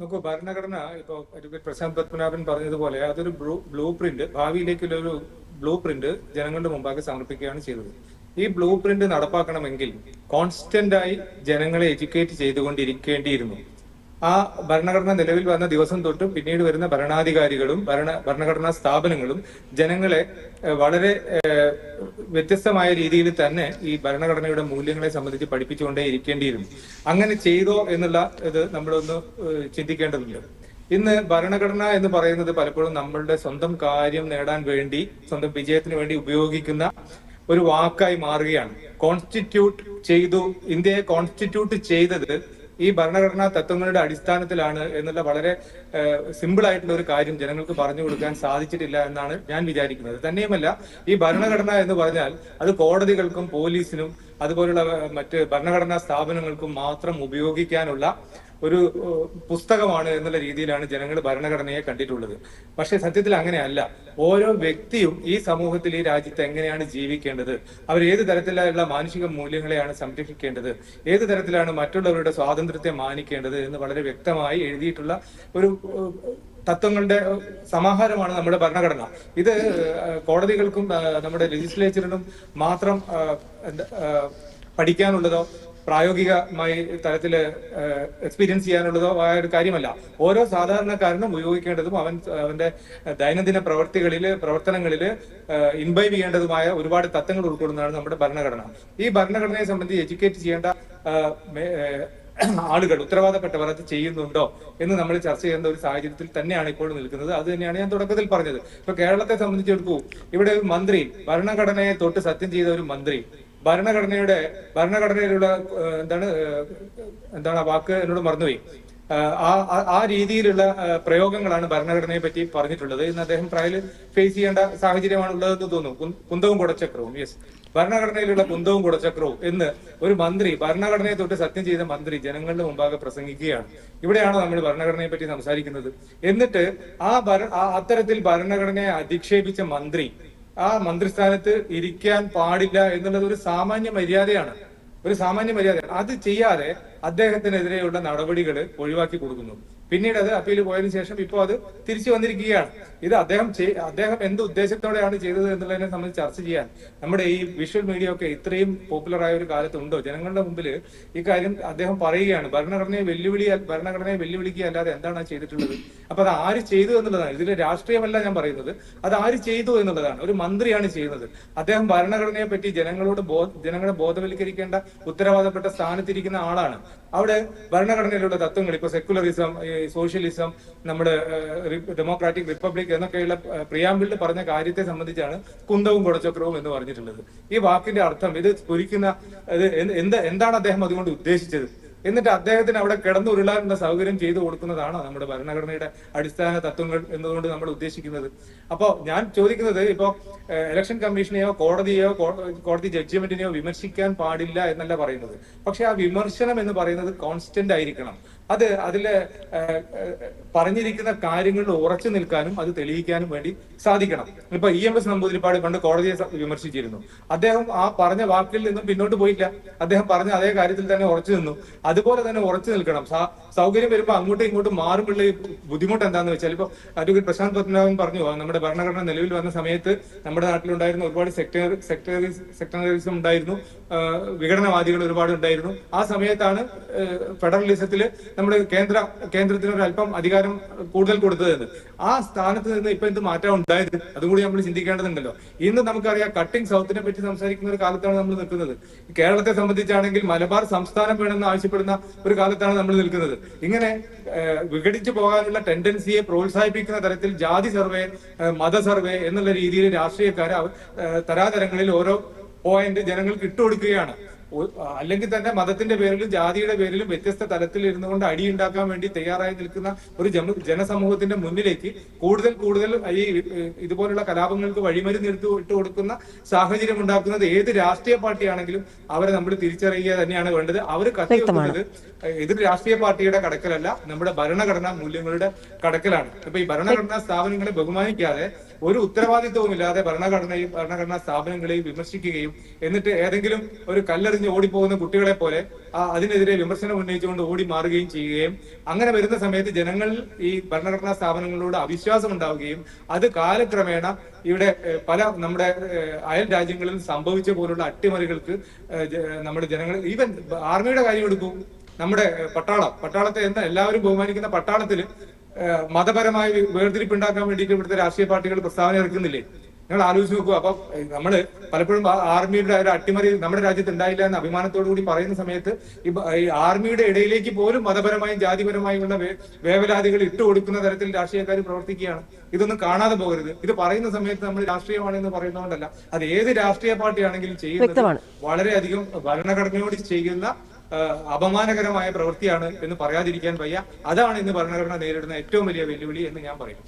നോക്കൂ, ഭരണഘടന ഇപ്പൊ അഡ്വക്കേറ്റ് പ്രശാന്ത് പത്മനാഭൻ പറഞ്ഞതുപോലെ അതൊരു ബ്ലൂ പ്രിന്റ്, ഭാവിയിലേക്കുള്ള ഒരു ബ്ലൂ പ്രിന്റ് ജനങ്ങളുടെ മുമ്പാകെ സമർപ്പിക്കുകയാണ് ചെയ്തത്. ഈ ബ്ലൂ പ്രിന്റ് നടപ്പാക്കണമെങ്കിൽ കോൺസ്റ്റന്റ് ആയി ജനങ്ങളെ എഡ്യൂക്കേറ്റ് ചെയ്തുകൊണ്ടിരിക്കേണ്ടിയിരുന്നു. ആ ഭരണഘടന നിലവിൽ വന്ന ദിവസം തൊട്ടും പിന്നീട് വരുന്ന ഭരണാധികാരികളും ഭരണഘടനാ സ്ഥാപനങ്ങളും ജനങ്ങളെ വളരെ വ്യത്യസ്തമായ രീതിയിൽ തന്നെ ഈ ഭരണഘടനയുടെ മൂല്യങ്ങളെ സംബന്ധിച്ച് പഠിപ്പിച്ചുകൊണ്ടേ ഇരിക്കേണ്ടിയിരുന്നു. അങ്ങനെ ചെയ്തോ എന്നുള്ള ഇത് നമ്മളൊന്ന് ചിന്തിക്കേണ്ടതുണ്ട്. ഇന്ന് ഭരണഘടന എന്ന് പറയുന്നത് പലപ്പോഴും നമ്മളുടെ സ്വന്തം കാര്യം നേടാൻ വേണ്ടി, സ്വന്തം വിജയത്തിന് വേണ്ടി ഉപയോഗിക്കുന്ന ഒരു വാക്കായി മാറുകയാണ്. കോൺസ്റ്റിറ്റ്യൂട്ട് ചെയ്തു, ഇന്ത്യയെ കോൺസ്റ്റിറ്റ്യൂട്ട് ചെയ്തത് ഈ ഭരണഘടനാ തത്വങ്ങളുടെ അടിസ്ഥാനത്തിലാണ് എന്നുള്ള വളരെ സിമ്പിൾ ആയിട്ടുള്ള ഒരു കാര്യം ജനങ്ങൾക്ക് പറഞ്ഞു കൊടുക്കാൻ സാധിച്ചിട്ടില്ല എന്നാണ് ഞാൻ വിചാരിക്കുന്നത്. തന്നെയുമല്ല, ഈ ഭരണഘടന എന്ന് പറഞ്ഞാൽ അത് കോടതികൾക്കും പോലീസിനും അതുപോലുള്ള മറ്റ് ഭരണഘടനാ സ്ഥാപനങ്ങൾക്കും മാത്രം ഉപയോഗിക്കാനുള്ള ഒരു പുസ്തകമാണ് എന്നുള്ള രീതിയിലാണ് ജനങ്ങൾ ഭരണഘടനയെ കണ്ടിട്ടുള്ളത്. പക്ഷെ സത്യത്തിൽ അങ്ങനെയല്ല. ഓരോ വ്യക്തിയും ഈ സമൂഹത്തിൽ, ഈ രാജ്യത്ത് എങ്ങനെയാണ് ജീവിക്കേണ്ടത്, അവർ ഏത് തരത്തിലുള്ള മാനുഷിക മൂല്യങ്ങളെയാണ് സംരക്ഷിക്കേണ്ടത്, ഏത് തരത്തിലാണ് മറ്റുള്ളവരുടെ സ്വാതന്ത്ര്യത്തെ മാനിക്കേണ്ടത് എന്ന് വളരെ വ്യക്തമായി എഴുതിയിട്ടുള്ള ഒരു തത്വങ്ങളുടെ സമാഹാരമാണ് നമ്മുടെ ഭരണഘടന. ഇത് കോടതികൾക്കും നമ്മുടെ ലെജിസ്ലേച്ചറിനും മാത്രം പഠിക്കാനുള്ളതോ പ്രായോഗികമായി തലത്തില് എക്സ്പീരിയൻസ് ചെയ്യാനുള്ളതോ ആയ ഒരു കാര്യമല്ല. ഓരോ സാധാരണക്കാരനും ഉപയോഗിക്കേണ്ടതും അവന്റെ ദൈനംദിന പ്രവർത്തനങ്ങളില് ഇൻബൈബ് ചെയ്യേണ്ടതുമായ ഒരുപാട് തത്വങ്ങൾ ഉൾക്കൊള്ളുന്നതാണ് നമ്മുടെ ഭരണഘടന. ഈ ഭരണഘടനയെ സംബന്ധിച്ച് എഡ്യൂക്കേറ്റ് ചെയ്യേണ്ട ആളുകൾ, ഉത്തരവാദപ്പെട്ടവർ അത് ചെയ്യുന്നുണ്ടോ എന്ന് നമ്മൾ ചർച്ച ചെയ്യുന്ന ഒരു സാഹചര്യത്തിൽ തന്നെയാണ് ഇപ്പോൾ നിൽക്കുന്നത്. അത് തന്നെയാണ് ഞാൻ തുടക്കത്തിൽ പറഞ്ഞത്. ഇപ്പൊ കേരളത്തെ സംബന്ധിച്ചെടുക്കൂ, ഇവിടെ ഒരു മന്ത്രി, ഭരണഘടനയെ തൊട്ട് സത്യം ചെയ്ത ഒരു മന്ത്രി, ഭരണഘടനയിലുള്ള എന്താണ് ആ വാക്ക് എന്നോട് മറന്നുപോയി, ആ രീതിയിലുള്ള പ്രയോഗങ്ങളാണ് ഭരണഘടനയെ പറ്റി പറഞ്ഞിട്ടുള്ളത്. ഇന്ന് അദ്ദേഹം ട്രയൽ ഫേസ് ചെയ്യേണ്ട സാഹചര്യമാണ് ഉള്ളതെന്ന് തോന്നുന്നു. കുന്തവും കുടച്ചക്രവും, യെസ്, ഭരണഘടനയിലുള്ള കുന്തവും കുടച്ചക്രവും എന്ന് ഒരു മന്ത്രി, ഭരണഘടനയെ തൊട്ട് സത്യം ചെയ്ത മന്ത്രി ജനങ്ങളുടെ മുമ്പാകെ പ്രസംഗിക്കുകയാണ്. ഇവിടെയാണോ നമ്മൾ ഭരണഘടനയെ പറ്റി സംസാരിക്കുന്നത്? എന്നിട്ട് അത്തരത്തിൽ ഭരണഘടനയെ അധിക്ഷേപിച്ച മന്ത്രി ആ മന്ത്രിസ്ഥാനത്ത് ഇരിക്കാൻ പാടില്ല എന്നുള്ളത് ഒരു സാമാന്യ മര്യാദയാണ്. അത് ചെയ്യാതെ അദ്ദേഹത്തിനെതിരെയുള്ള നടപടികൾ ഒഴിവാക്കി കൊടുക്കുന്നു. പിന്നീട് അത് അപ്പീൽ പോയതിനു ശേഷം ഇപ്പോൾ അത് തിരിച്ചു വന്നിരിക്കുകയാണ്. ഇത് അദ്ദേഹം എന്ത് ഉദ്ദേശത്തോടെയാണ് ചെയ്തത് എന്നുള്ളതിനെ സംബന്ധിച്ച് ചർച്ച ചെയ്യാൻ നമ്മുടെ ഈ വിഷ്വൽ മീഡിയ ഒക്കെ ഇത്രയും പോപ്പുലർ ആയ ഒരു കാലത്ത് ഉണ്ടോ? ജനങ്ങളുടെ മുമ്പിൽ ഈ കാര്യം അദ്ദേഹം പറയുകയാണ്. ഭരണഘടനയെ വെല്ലുവിളിക്കുക അല്ലാതെ എന്താണ് ചെയ്തിട്ടുള്ളത്? അപ്പൊ അത് ആര് ചെയ്തു എന്നുള്ളതാണ്. ഇതിൽ രാഷ്ട്രീയമല്ല ഞാൻ പറയുന്നത്, അത് ആര് ചെയ്തു എന്നുള്ളതാണ്. ഒരു മന്ത്രിയാണ് ചെയ്യുന്നത്. അദ്ദേഹം ഭരണഘടനയെ പറ്റി ജനങ്ങളെ ബോധവൽക്കരിക്കേണ്ട ഉത്തരവാദപ്പെട്ട സ്ഥാനത്തിരിക്കുന്ന ആളാണ്. അവിടെ ഭരണഘടനയിലുള്ള തത്വങ്ങൾ, ഇപ്പൊ സെക്യുലറിസം, സോഷ്യലിസം, നമ്മുടെ ഡെമോക്രാറ്റിക് റിപ്പബ്ലിക് എന്നൊക്കെയുള്ള പ്രിയാമ്പിളിൽ പറഞ്ഞ കാര്യത്തെ സംബന്ധിച്ചാണ് കുന്തവും കുടച്ചക്രവും എന്ന് പറഞ്ഞിട്ടുള്ളത്. ഈ വാക്കിന്റെ അർത്ഥം, ഇത് സ്ഫുരിക്കുന്ന എന്താണ് അദ്ദേഹം അതുകൊണ്ട് ഉദ്ദേശിച്ചത്? എന്നിട്ട് അദ്ദേഹത്തിന് അവിടെ കിടന്നുരുളാനുള്ള സൗകര്യം ചെയ്തു കൊടുക്കുന്നതാണോ നമ്മുടെ ഭരണഘടനയുടെ അടിസ്ഥാന തത്വങ്ങൾ എന്നതുകൊണ്ട് നമ്മൾ ഉദ്ദേശിക്കുന്നത്? അപ്പോ ഞാൻ ചോദിക്കുന്നത്, ഇപ്പോ ഇലക്ഷൻ കമ്മീഷനെയോ കോടതി ജഡ്ജ്മെന്റിനെയോ വിമർശിക്കാൻ പാടില്ല എന്നല്ല പറയുന്നത്. പക്ഷെ ആ വിമർശനം എന്ന് പറയുന്നത് കോൺസ്റ്റന്റ് ആയിരിക്കണം. അതിലെ പറഞ്ഞിരിക്കുന്ന കാര്യങ്ങളിൽ ഉറച്ചു നിൽക്കാനും അത് തെളിയിക്കാനും വേണ്ടി സാധിക്കണം. ഇപ്പൊ EMS നമ്പൂതിരിപ്പാട് പണ്ട് കോടതിയെ വിമർശിച്ചിരുന്നു. അദ്ദേഹം ആ പറഞ്ഞ വാക്കിൽ നിന്നും പിന്നോട്ട് പോയില്ല. അദ്ദേഹം പറഞ്ഞ അതേ കാര്യത്തിൽ തന്നെ ഉറച്ചു നിന്നു. അതുപോലെ തന്നെ ഉറച്ചു നിൽക്കണം. സൗകര്യം വരുമ്പോൾ അങ്ങോട്ടും ഇങ്ങോട്ടും മാറുമ്പോൾ ബുദ്ധിമുട്ട് എന്താണെന്ന് വെച്ചാൽ, ഇപ്പൊ അഡ്വക്കേറ്റ് പ്രശാന്ത് പത്മനാഭൻ പറഞ്ഞു, നമ്മുടെ ഭരണഘടന നിലവിൽ വന്ന സമയത്ത് നമ്മുടെ നാട്ടിലുണ്ടായിരുന്ന ഒരുപാട് സെക്ടറിസം ഉണ്ടായിരുന്നു, വിഘടനവാദികൾ ഒരുപാട് ഉണ്ടായിരുന്നു. ആ സമയത്താണ് ഫെഡറലിസത്തില് നമ്മുടെ കേന്ദ്രത്തിന് ഒരു അല്പം അധികാരം കൂടുതൽ കൊടുത്തതെന്ന്. ആ സ്ഥാനത്ത് നിന്ന് ഇപ്പൊ എന്ത് മാറ്റം ഉണ്ടായത്? അതും കൂടി നമ്മൾ ചിന്തിക്കേണ്ടതുണ്ടല്ലോ. ഇന്ന് നമുക്കറിയാം, കട്ടിംഗ് സൗത്തിനെ പറ്റി സംസാരിക്കുന്ന ഒരു കാലത്താണ് നമ്മൾ നിൽക്കുന്നത്. കേരളത്തെ സംബന്ധിച്ചാണെങ്കിൽ മലബാർ സംസ്ഥാനം വേണമെന്ന് ആവശ്യപ്പെടുന്ന ഒരു കാലത്താണ് നമ്മൾ നിൽക്കുന്നത്. ഇങ്ങനെ വിഘടിച്ചു പോകാനുള്ള ടെൻഡൻസിയെ പ്രോത്സാഹിപ്പിക്കുന്ന തരത്തിൽ ജാതി സർവേ, മത സർവേ എന്നുള്ള രീതിയിൽ രാഷ്ട്രീയക്കാർ തരാതരങ്ങളിൽ ഓരോ പോയിന്റ് ജനങ്ങൾക്ക് ഇട്ടുകൊടുക്കുകയാണ്. അല്ലെങ്കിൽ തന്നെ മതത്തിന്റെ പേരിലും ജാതിയുടെ പേരിലും വ്യത്യസ്ത തലത്തിൽ ഇരുന്നുകൊണ്ട് അടിയുണ്ടാക്കാൻ വേണ്ടി തയ്യാറായി നിൽക്കുന്ന ഒരു ജനസമൂഹത്തിന്റെ മുന്നിലേക്ക് കൂടുതൽ ഈ ഇതുപോലുള്ള കലാപങ്ങൾക്ക് വഴിമരുന്ന് ഇട്ട് കൊടുക്കുന്ന സാഹചര്യം ഉണ്ടാക്കുന്നത് ഏത് രാഷ്ട്രീയ പാർട്ടിയാണെങ്കിലും അവരെ നമ്മൾ തിരിച്ചറിയുക തന്നെയാണ് വേണ്ടത്. അവർ കത്തിവെക്കുന്നത് എതിർ രാഷ്ട്രീയ പാർട്ടിയുടെ കടക്കലല്ല, നമ്മുടെ ഭരണഘടനാ മൂല്യങ്ങളുടെ കടക്കലാണ്. ഇപ്പൊ ഈ ഭരണഘടനാ സ്ഥാപനങ്ങളെ ബഹുമാനിക്കാതെ ഒരു ഉത്തരവാദിത്വവുമില്ലാതെ ഭരണഘടനാ സ്ഥാപനങ്ങളെയും വിമർശിക്കുകയും എന്നിട്ട് ഏതെങ്കിലും ഒരു കല്ലെറിഞ്ഞ് ഓടിപ്പോകുന്ന കുട്ടികളെ പോലെ അതിനെതിരെ വിമർശനം ഉന്നയിച്ചുകൊണ്ട് ഓടി മാറുകയും ചെയ്യുകയും അങ്ങനെ വരുന്ന സമയത്ത് ജനങ്ങളിൽ ഈ ഭരണഘടനാ സ്ഥാപനങ്ങളോട് അവിശ്വാസം ഉണ്ടാവുകയും അത് കാലക്രമേണ ഇവിടെ പല നമ്മുടെ അയൽ രാജ്യങ്ങളിൽ സംഭവിച്ച പോലുള്ള അട്ടിമറികൾക്ക് നമ്മുടെ ജനങ്ങൾ, ഈവൻ ആർമിയുടെ കാര്യം എടുക്കും, നമ്മുടെ പട്ടാളത്തെ എന്താ എല്ലാവരും ബഹുമാനിക്കുന്ന പട്ടാളത്തിൽ മതപരമായ വേർതിരിപ്പുണ്ടാക്കാൻ വേണ്ടിയിട്ട് ഇവിടുത്തെ രാഷ്ട്രീയ പാർട്ടികൾ പ്രസ്താവന ഇറക്കുന്നില്ലേ? നിങ്ങൾ ആലോചിച്ച് നോക്കൂ. അപ്പൊ നമ്മള് പലപ്പോഴും ആർമിയുടെ ഒരു അട്ടിമറി നമ്മുടെ രാജ്യത്ത് ഉണ്ടായില്ല എന്ന അഭിമാനത്തോടു കൂടി പറയുന്ന സമയത്ത് ഈ ആർമിയുടെ ഇടയിലേക്ക് പോലും മതപരമായും ജാതിപരമായുള്ള വേവലാതികൾ ഇട്ടുകൊടുക്കുന്ന തരത്തിൽ രാഷ്ട്രീയക്കാർ പ്രവർത്തിക്കുകയാണ്. ഇതൊന്നും കാണാതെ പോകരുത്. ഇത് പറയുന്ന സമയത്ത് നമ്മൾ രാഷ്ട്രീയമാണെന്ന് പറയുന്നതുകൊണ്ടല്ല, അത് ഏത് രാഷ്ട്രീയ പാർട്ടിയാണെങ്കിലും ചെയ്യുന്നത് വളരെയധികം ഭരണഘടനയോട് ചെയ്യുന്ന അപമാനകരമായ പ്രവൃത്തിയാണ് എന്ന് പറയാതിരിക്കാൻ വയ്യ. അതാണ് ഇന്ന് ഭരണഘടന നേരിടുന്ന ഏറ്റവും വലിയ വെല്ലുവിളി എന്ന് ഞാൻ പറയും.